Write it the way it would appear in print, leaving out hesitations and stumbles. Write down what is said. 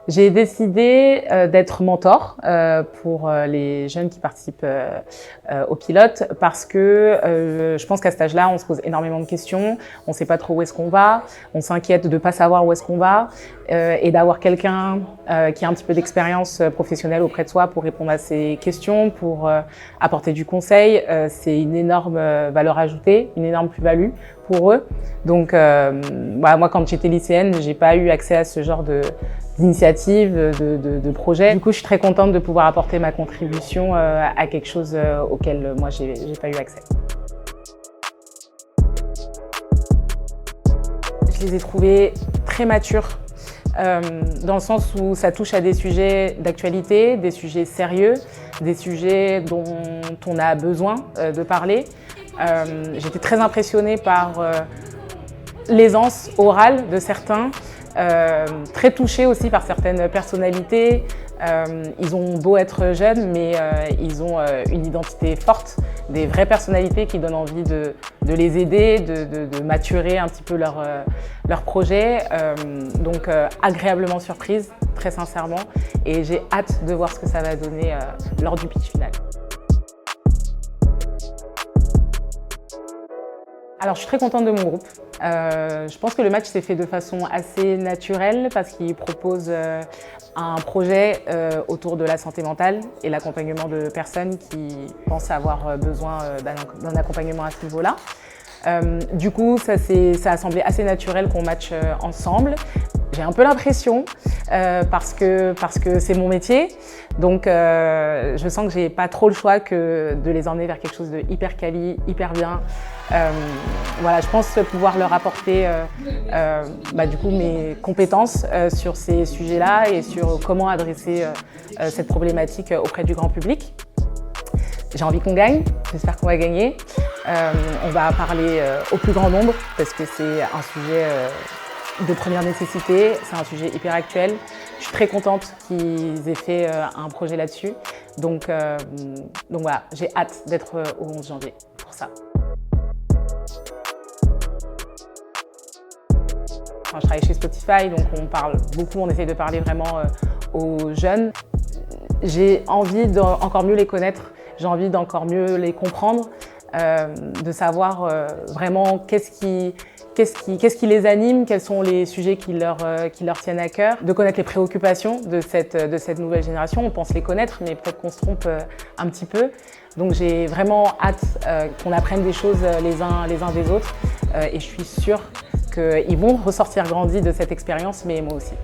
J'ai décidé d'être mentor pour les jeunes qui participent au pilote parce que je pense qu'à cet âge-là, on se pose énormément de questions, on ne sait pas trop où est-ce qu'on va, on s'inquiète de ne pas savoir où est-ce qu'on va et d'avoir quelqu'un qui a un petit peu d'expérience professionnelle auprès de soi pour répondre à ces questions, pour apporter du conseil, c'est une énorme valeur ajoutée, une énorme plus-value pour eux. Donc moi, quand j'étais lycéenne, j'ai pas eu accès à ce genre d'initiative, de projet. Du coup, je suis très contente de pouvoir apporter ma contribution à quelque chose auquel moi, j'ai pas eu accès. Je les ai trouvés très matures, dans le sens où ça touche à des sujets d'actualité, des sujets sérieux, des sujets dont on a besoin de parler. J'étais très impressionnée par l'aisance orale de certains, très touchée aussi par certaines personnalités. Ils ont beau être jeunes, mais ils ont une identité forte, des vraies personnalités qui donnent envie de les aider, de maturer un petit peu leur projet. Donc agréablement surprise, très sincèrement, et j'ai hâte de voir ce que ça va donner lors du pitch final. Alors, je suis très contente de mon groupe. Je pense que le match s'est fait de façon assez naturelle parce qu'il propose un projet autour de la santé mentale et l'accompagnement de personnes qui pensent avoir besoin d'un accompagnement à ce niveau-là. Du coup, ça a semblé assez naturel qu'on matche ensemble. J'ai un peu l'impression, parce que c'est mon métier, donc je sens que j'ai pas trop le choix que de les emmener vers quelque chose de hyper quali, hyper bien. Voilà, je pense pouvoir leur apporter du coup mes compétences sur ces sujets-là et sur comment adresser cette problématique auprès du grand public. J'ai envie qu'on gagne, j'espère qu'on va gagner. On va parler au plus grand nombre parce que c'est un sujet de première nécessité, c'est un sujet hyper actuel. Je suis très contente qu'ils aient fait un projet là-dessus. Donc voilà, j'ai hâte d'être au 11 janvier pour ça. Enfin, je travaille chez Spotify, donc on essaye de parler vraiment aux jeunes. J'ai envie d'encore mieux les connaître, j'ai envie d'encore mieux les comprendre, de savoir vraiment qu'est-ce qui les anime, quels sont les sujets qui leur tiennent à cœur, de connaître les préoccupations de cette nouvelle génération. On pense les connaître, mais peut-être qu'on se trompe un petit peu. Donc j'ai vraiment hâte qu'on apprenne des choses les uns des autres et je suis sûre qu'ils vont ressortir grandis de cette expérience, mais moi aussi.